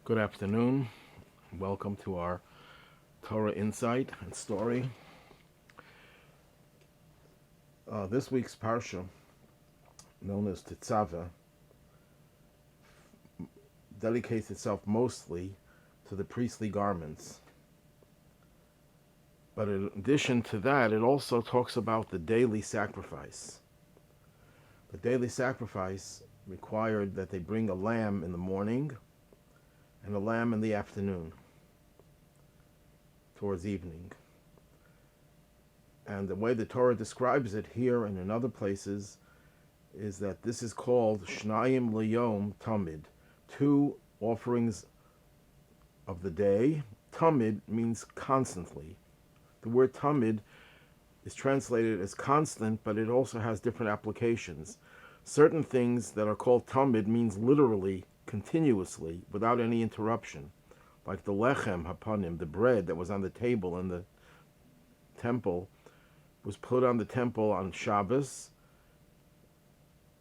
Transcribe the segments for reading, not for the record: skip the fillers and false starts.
Good afternoon. Welcome to our Torah Insight and Story. This week's Parsha, known as Tetzaveh, dedicates itself mostly to the priestly garments. But in addition to that, it also talks about the daily sacrifice. The daily sacrifice required that they bring a lamb in the morning and a lamb in the afternoon, towards evening. And the way the Torah describes it here and in other places is that this is called Shnayim Liyom Tamid, two offerings of the day. Tamid means constantly. The word Tamid is translated as constant, but it also has different applications. Certain things that are called Tamid means literally, continuously, without any interruption. Like the lechem hapanim, the bread that was on the table in the temple, was put on the temple on Shabbos,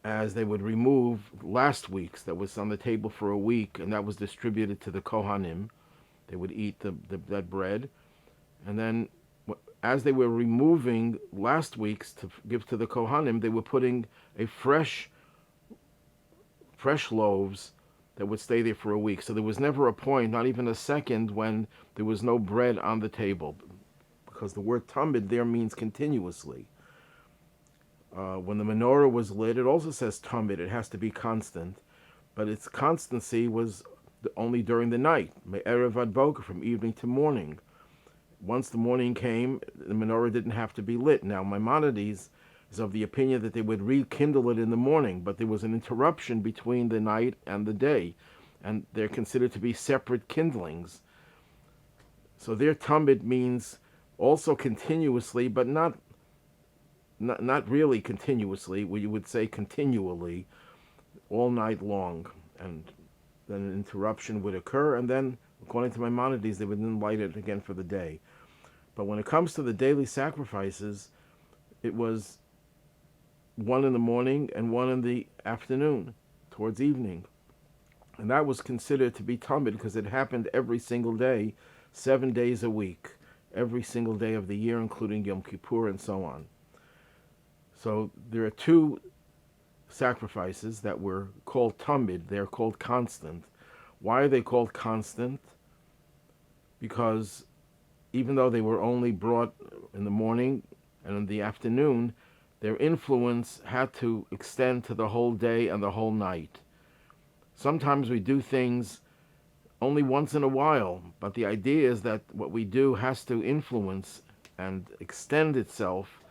as they would remove last week's that was on the table for a week, and that was distributed to the Kohanim. They would eat that bread, and then as they were removing last week's to give to the Kohanim, they were putting a fresh loaves that would stay there for a week. So there was never a point, not even a second, when there was no bread on the table, because the word tamid there means continuously. When the menorah was lit, it also says tamid. It has to be constant, but its constancy was only during the night, me'erev ad boker, from evening to morning. Once the morning came, the menorah didn't have to be lit. Now, Maimonides is of the opinion that they would rekindle it in the morning, but there was an interruption between the night and the day, and they're considered to be separate kindlings. So their tamid means also continuously, but not really continuously, where you would say continually, all night long, and then an interruption would occur, and then, according to Maimonides, they would then light it again for the day. But when it comes to the daily sacrifices, it was one in the morning and one in the afternoon, towards evening. And that was considered to be tamid because it happened every single day, 7 days a week, every single day of the year, including Yom Kippur and so on. So there are two sacrifices that were called tamid. They're called constant. Why are they called constant? Because even though they were only brought in the morning and in the afternoon, their influence had to extend to the whole day and the whole night. Sometimes we do things only once in a while, but the idea is that what we do has to influence and extend itself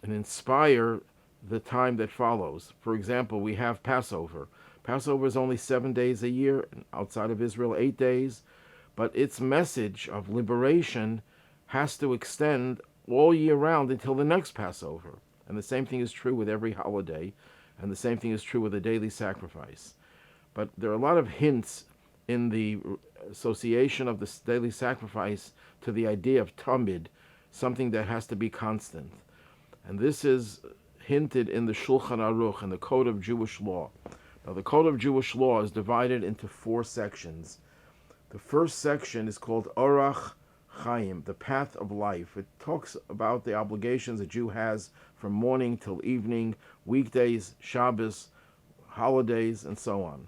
and inspire the time that follows. For example, we have Passover. Passover is only 7 days a year, outside of Israel 8 days, but its message of liberation has to extend all year round until the next Passover. And the same thing is true with every holiday, and the same thing is true with the daily sacrifice. But there are a lot of hints in the association of the daily sacrifice to the idea of tamid, something that has to be constant. And this is hinted in the Shulchan Aruch, in the Code of Jewish Law. Now, the Code of Jewish Law is divided into 4 sections. The first section is called Orach Chaim, the path of life. It talks about the obligations a Jew has from morning till evening, weekdays, Shabbos, holidays, and so on.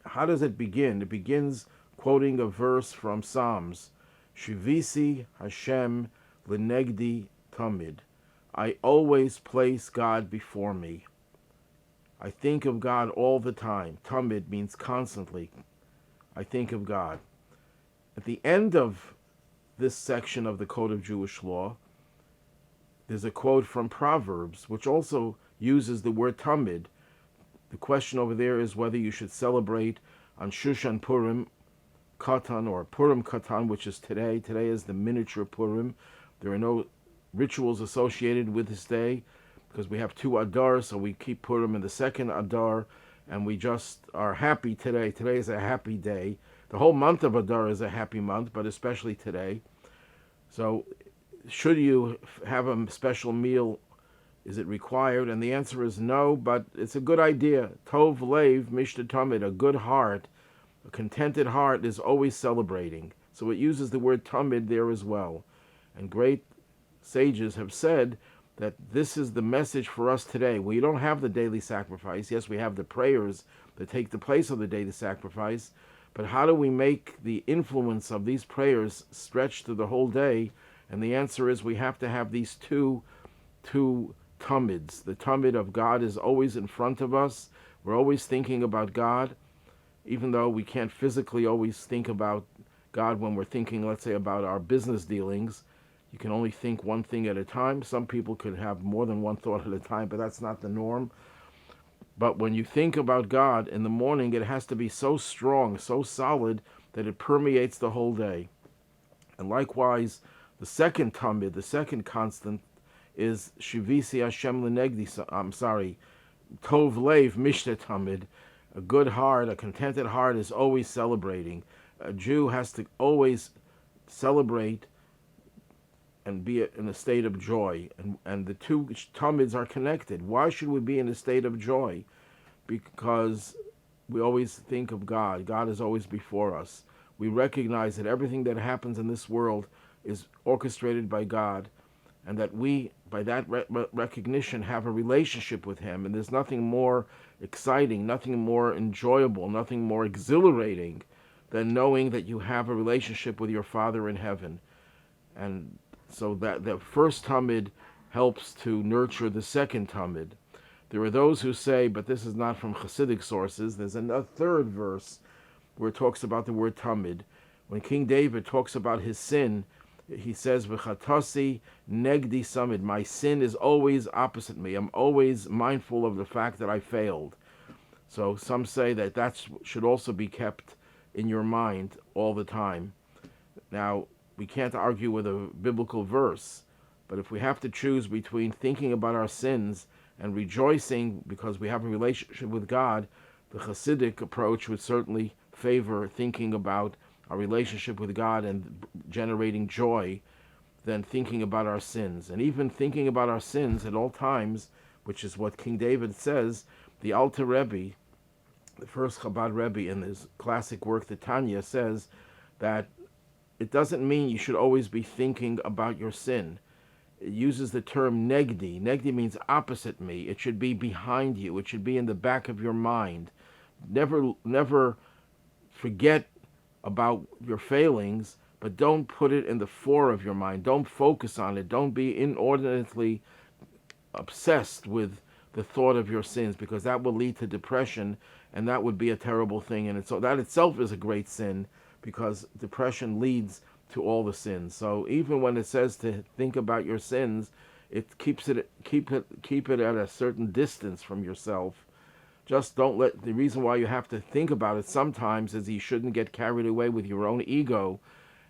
How does it begin? It begins quoting a verse from Psalms, Shivisi Hashem Lenegdi Tamid. I always place God before me. I think of God all the time. Tamid means constantly. I think of God. At the end of this section of the Code of Jewish Law, there's a quote from Proverbs, which also uses the word tamid. The question over there is whether you should celebrate on Shushan Purim Katan or Purim Katan, which is today. Today is the miniature Purim. There are no rituals associated with this day because we have 2 Adar, so we keep Purim in the second Adar, and we just are happy today. Today is a happy day. The whole month of Adar is a happy month, but especially today. So should you have a special meal Is it required? And the answer is no, but it's a good idea. Tov Lev Mishta Tamid, a good heart A contented heart is always celebrating. So it uses the word tamid there as well. And great sages have said that this is the message for us today. We don't have the daily sacrifice. Yes, we have the prayers that take the place of the daily sacrifice. But how do we make the influence of these prayers stretch to the whole day? And the answer is we have to have these two tamids. The tamid of God is always in front of us. We're always thinking about God, even though we can't physically always think about God when we're thinking, let's say, about our business dealings. You can only think one thing at a time. Some people could have more than one thought at a time, but that's not the norm. But when you think about God in the morning, it has to be so strong, so solid, that it permeates the whole day. And likewise, the second tamid, the second constant, is Shivisi Hashem Lenegdi, Tov Lev Mishta Tamid. A good heart, a contented heart is always celebrating. A Jew has to always celebrate and be in a state of joy. And the two tamids are connected. Why should we be in a state of joy? Because we always think of God. God is always before us. We recognize that everything that happens in this world is orchestrated by God, and that we, by that recognition, have a relationship with Him. And there's nothing more exciting, nothing more enjoyable, nothing more exhilarating than knowing that you have a relationship with your Father in heaven. And so that the first tamid helps to nurture the second tamid. There are those who say, but this is not from Hasidic sources, there's a third verse where it talks about the word tamid. When King David talks about his sin, he says, "V'chatasi negdi samid." My sin is always opposite me. I'm always mindful of the fact that I failed. So some say that should also be kept in your mind all the time. Now, we can't argue with a biblical verse, but if we have to choose between thinking about our sins and rejoicing because we have a relationship with God, the Hasidic approach would certainly favor thinking about our relationship with God and generating joy than thinking about our sins. And even thinking about our sins at all times, which is what King David says, the Alter Rebbe, the first Chabad Rebbe in his classic work, the Tanya, says that it doesn't mean you should always be thinking about your sin. It uses the term negdi. Negdi means opposite me. It should be behind you. It should be in the back of your mind. Never forget about your failings, but don't put it in the fore of your mind. Don't focus on it. Don't be inordinately obsessed with the thought of your sins, because that will lead to depression, and that would be a terrible thing. And so that itself is a great sin, because depression leads to all the sins. So even when it says to think about your sins, it keep it at a certain distance from yourself. Just don't let, the reason why you have to think about it sometimes is you shouldn't get carried away with your own ego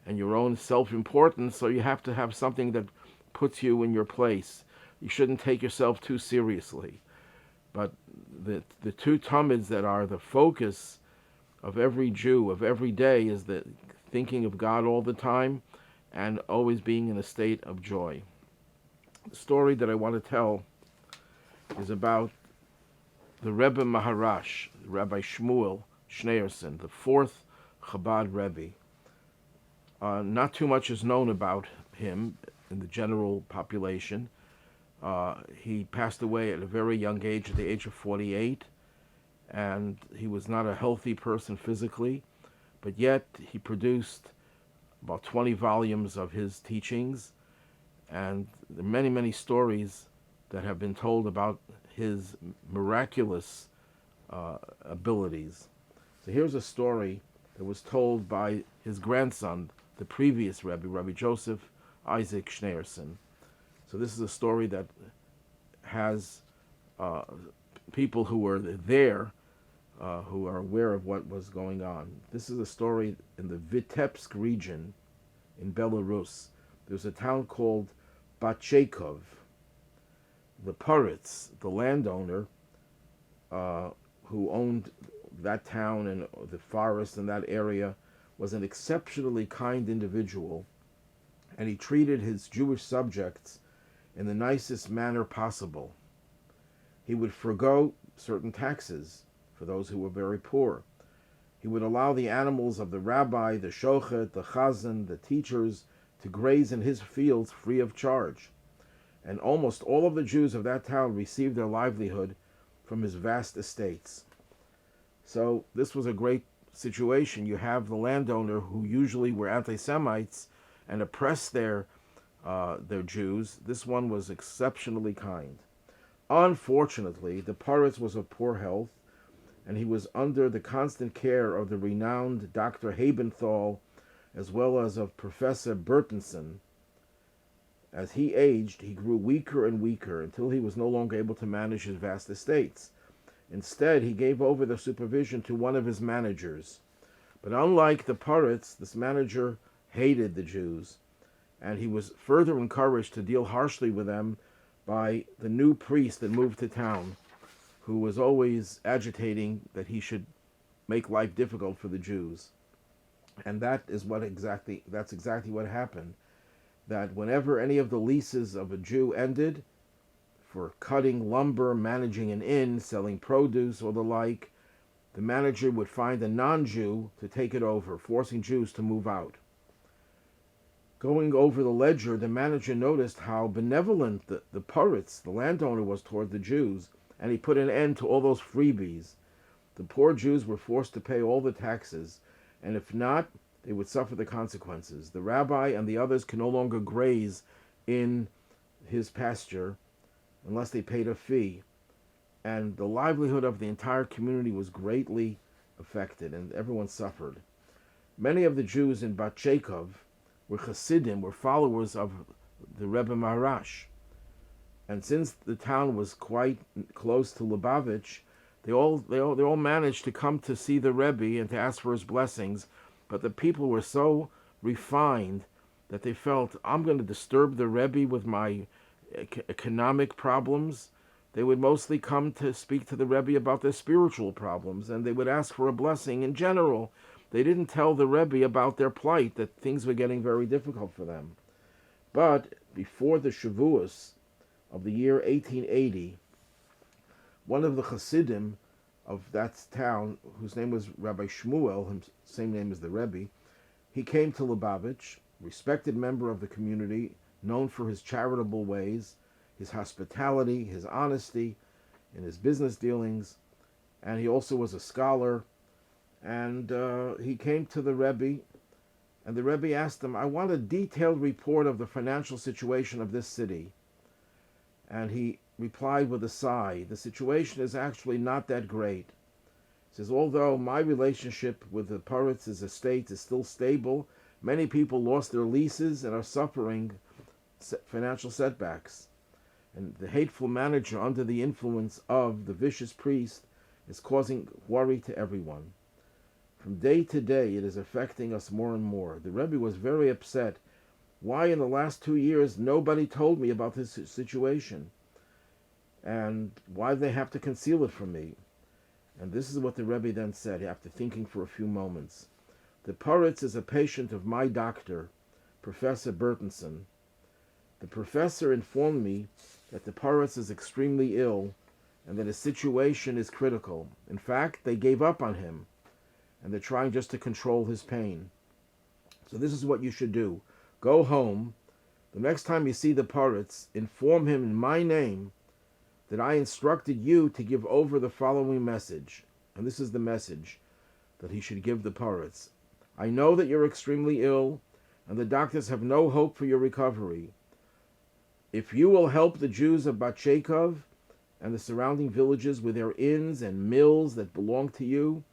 and your own self-importance, so you have to have something that puts you in your place. You shouldn't take yourself too seriously. But the two tamids that are the focus of every Jew, of every day, is the thinking of God all the time and always being in a state of joy. The story that I want to tell is about the Rebbe Maharash, Rabbi Shmuel Schneerson, the fourth Chabad Rebbe. Not too much is known about him in the general population. He passed away at a very young age, at the age of 48, and he was not a healthy person physically, but yet he produced about 20 volumes of his teachings, and there are many, many stories that have been told about his miraculous abilities. So here's a story that was told by his grandson, the previous Rebbe, Rabbi Joseph Isaac Schneerson. So this is a story that has people who were there, who are aware of what was going on. This is a story in the Vitebsk region in Belarus. There's a town called Batcheikov. The Puritz, the landowner who owned that town and the forest in that area, was an exceptionally kind individual, and he treated his Jewish subjects in the nicest manner possible. He would forgo certain taxes for those who were very poor. He would allow the animals of the rabbi, the shochet, the chazan, the teachers to graze in his fields free of charge. And almost all of the Jews of that town received their livelihood from his vast estates. So this was a great situation. You have the landowner who usually were anti-Semites and oppressed their Jews. This one was exceptionally kind. Unfortunately, the Poritz was of poor health, and he was under the constant care of the renowned Dr. Habenthal, as well as of Professor Bertensen. As he aged, he grew weaker and weaker until he was no longer able to manage his vast estates. Instead, he gave over the supervision to one of his managers. But unlike the Poritz, this manager hated the Jews, and he was further encouraged to deal harshly with them by the new priest that moved to town, who was always agitating that he should make life difficult for the Jews. And that's exactly what happened. That whenever any of the leases of a Jew ended, for cutting lumber, managing an inn, selling produce, or the like, the manager would find a non-Jew to take it over, forcing Jews to move out. Going over the ledger, the manager noticed how benevolent the Poritz, the landowner, was toward the Jews, and he put an end to all those freebies. The poor Jews were forced to pay all the taxes, and if not, they would suffer the consequences. The rabbi and the others could no longer graze in his pasture unless they paid a fee, and the livelihood of the entire community was greatly affected, and everyone suffered. Many of the Jews in Bat Shekov were Hasidim, were followers of the Rebbe Maharash, and since the town was quite close to Lubavitch, they all managed to come to see the Rebbe and to ask for his blessings. But the people were so refined that they felt, I'm going to disturb the Rebbe with my economic problems. They would mostly come to speak to the Rebbe about their spiritual problems, and they would ask for a blessing in general. They didn't tell the Rebbe about their plight, that things were getting very difficult for them. But before the Shavuos of the year 1880, one of the Hasidim of that town, whose name was Rabbi Shmuel, same name as the Rebbe, he came to Lubavitch, respected member of the community, known for his charitable ways, his hospitality, his honesty in his business dealings, and he also was a scholar. And he came to the Rebbe, and the Rebbe asked him, I want a detailed report of the financial situation of this city. And he replied with a sigh, the situation is actually not that great. He says, although my relationship with the Poritz's estate is still stable, many people lost their leases and are suffering financial setbacks. And the hateful manager, under the influence of the vicious priest, is causing worry to everyone. From day to day, it is affecting us more and more. The Rebbe was very upset. Why in the last 2 years nobody told me about this situation? And why do they have to conceal it from me? And this is what the Rebbe then said, after thinking for a few moments. The Poritz is a patient of my doctor, Professor Bertensen. The professor informed me that the Poritz is extremely ill and that his situation is critical. In fact, they gave up on him, and they're trying just to control his pain. So this is what you should do. Go home. The next time you see the Poritz, inform him in my name that I instructed you to give over the following message. And this is the message that he should give the Poritz. I know that you're extremely ill, and the doctors have no hope for your recovery. If you will help the Jews of Bat Shekov and the surrounding villages with their inns and mills that belong to you,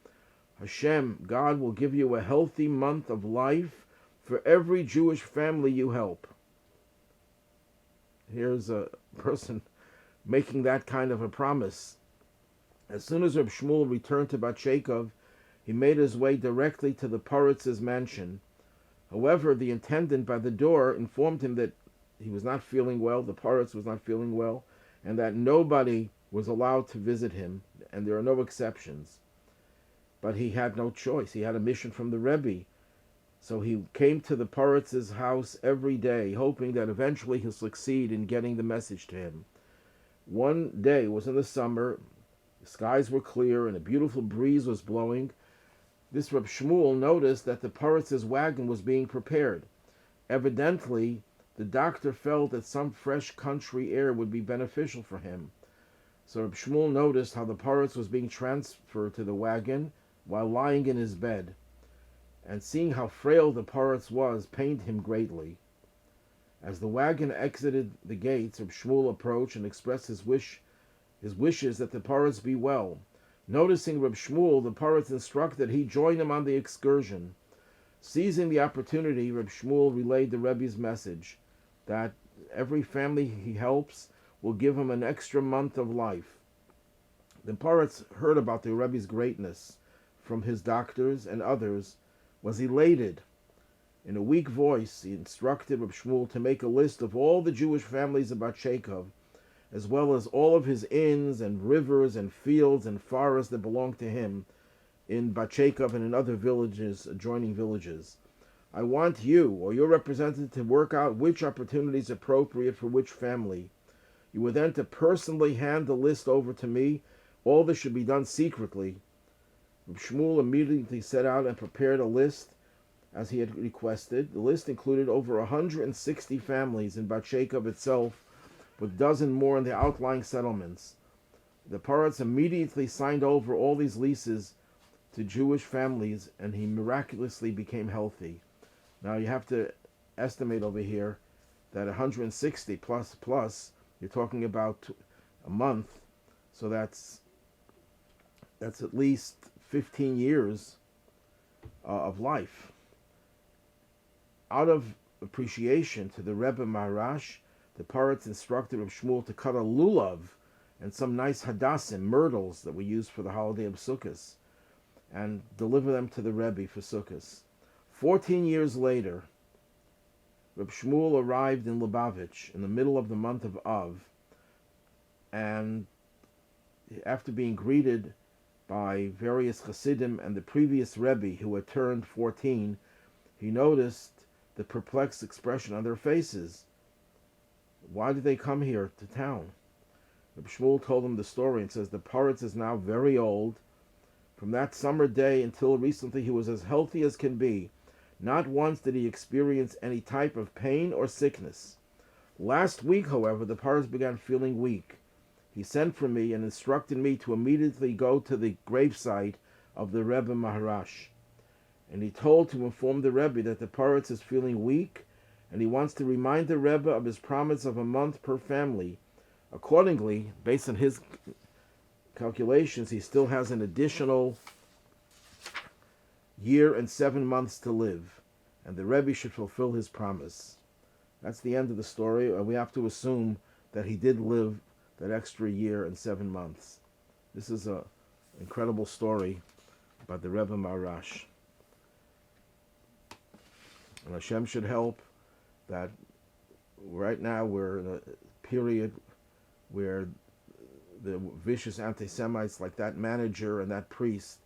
Hashem, God, will give you a healthy month of life for every Jewish family you help. Here's a person making that kind of a promise. As soon as Rabbi Shmuel returned to Bat Shekov, he made his way directly to the Poritz's mansion. However, the attendant by the door informed him that he was not feeling well, the Poritz was not feeling well, and that nobody was allowed to visit him, and there are no exceptions. But he had no choice. He had a mission from the Rebbe. So he came to the Poritz's house every day, hoping that eventually he'll succeed in getting the message to him. One day, it was in the summer, the skies were clear and a beautiful breeze was blowing. This Rabbi Shmuel noticed that the Poritz's wagon was being prepared. Evidently, the doctor felt that some fresh country air would be beneficial for him. So Rabbi Shmuel noticed how the Poritz was being transferred to the wagon while lying in his bed, and seeing how frail the Poritz was pained him greatly. As the wagon exited the gates, Rabbi Shmuel approached and expressed his wishes that the Poritz be well. Noticing Rabbi Shmuel, the Poritz instructed he join him on the excursion. Seizing the opportunity, Rabbi Shmuel relayed the Rebbe's message that every family he helps will give him an extra month of life. The Poritz heard about the Rebbe's greatness from his doctors and others, was elated. In a weak voice, he instructed Rabbi Shmuel to make a list of all the Jewish families about Jacob, as well as all of his inns and rivers and fields and forests that belonged to him in Bat-Jacob and in other villages, adjoining villages. I want you or your representative to work out which opportunity is appropriate for which family. You were then to personally hand the list over to me. All this should be done secretly. Rabbi Shmuel immediately set out and prepared a list as he had requested. The list included over 160 families in Bat-Jacob itself, with a dozen more in the outlying settlements. The Poritz immediately signed over all these leases to Jewish families, and he miraculously became healthy. Now you have to estimate over here that 160 plus, you're talking about a month, so that's at least 15 years of life. Out of appreciation to the Rebbe Maharash, the Poritz instructed Reb Shmuel to cut a lulav and some nice hadassim, myrtles that we use for the holiday of Sukkot, and deliver them to the Rebbe for Sukkot. 14 years later, Reb Shmuel arrived in Lubavitch in the middle of the month of Av, and after being greeted by various Hasidim and the previous Rebbe who had turned 14, he noticed the perplexed expression on their faces. Why did they come here to town? Rabbi Shmuel told him the story and says the Poritz is now very old. From that summer day until recently he was as healthy as can be. Not once did he experience any type of pain or sickness. Last week, however, the Poritz began feeling weak. He sent for me and instructed me to immediately go to the gravesite of the Rebbe Maharash. And he told to inform the Rebbe that the Poritz is feeling weak, and he wants to remind the Rebbe of his promise of a month per family. Accordingly, based on his calculations, he still has an additional year and 7 months to live, and the Rebbe should fulfill his promise. That's the end of the story. We have to assume that he did live that extra year and 7 months. This is an incredible story about the Rebbe Maharash. And Hashem should help that right now we're in a period where the vicious anti-Semites like that manager and that priest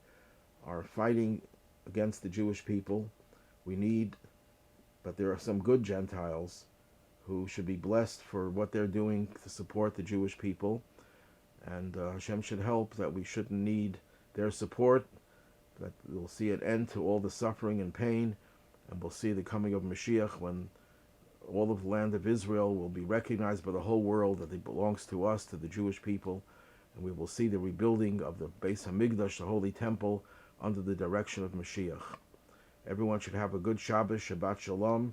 are fighting against the Jewish people. But there are some good Gentiles who should be blessed for what they're doing to support the Jewish people. And Hashem should help that we shouldn't need their support, that we'll see an end to all the suffering and pain, and we'll see the coming of Mashiach when all of the land of Israel will be recognized by the whole world that it belongs to us, to the Jewish people, and we will see the rebuilding of the Beis Hamikdash, the Holy Temple, under the direction of Mashiach. Everyone should have a good Shabbos, Shabbat Shalom.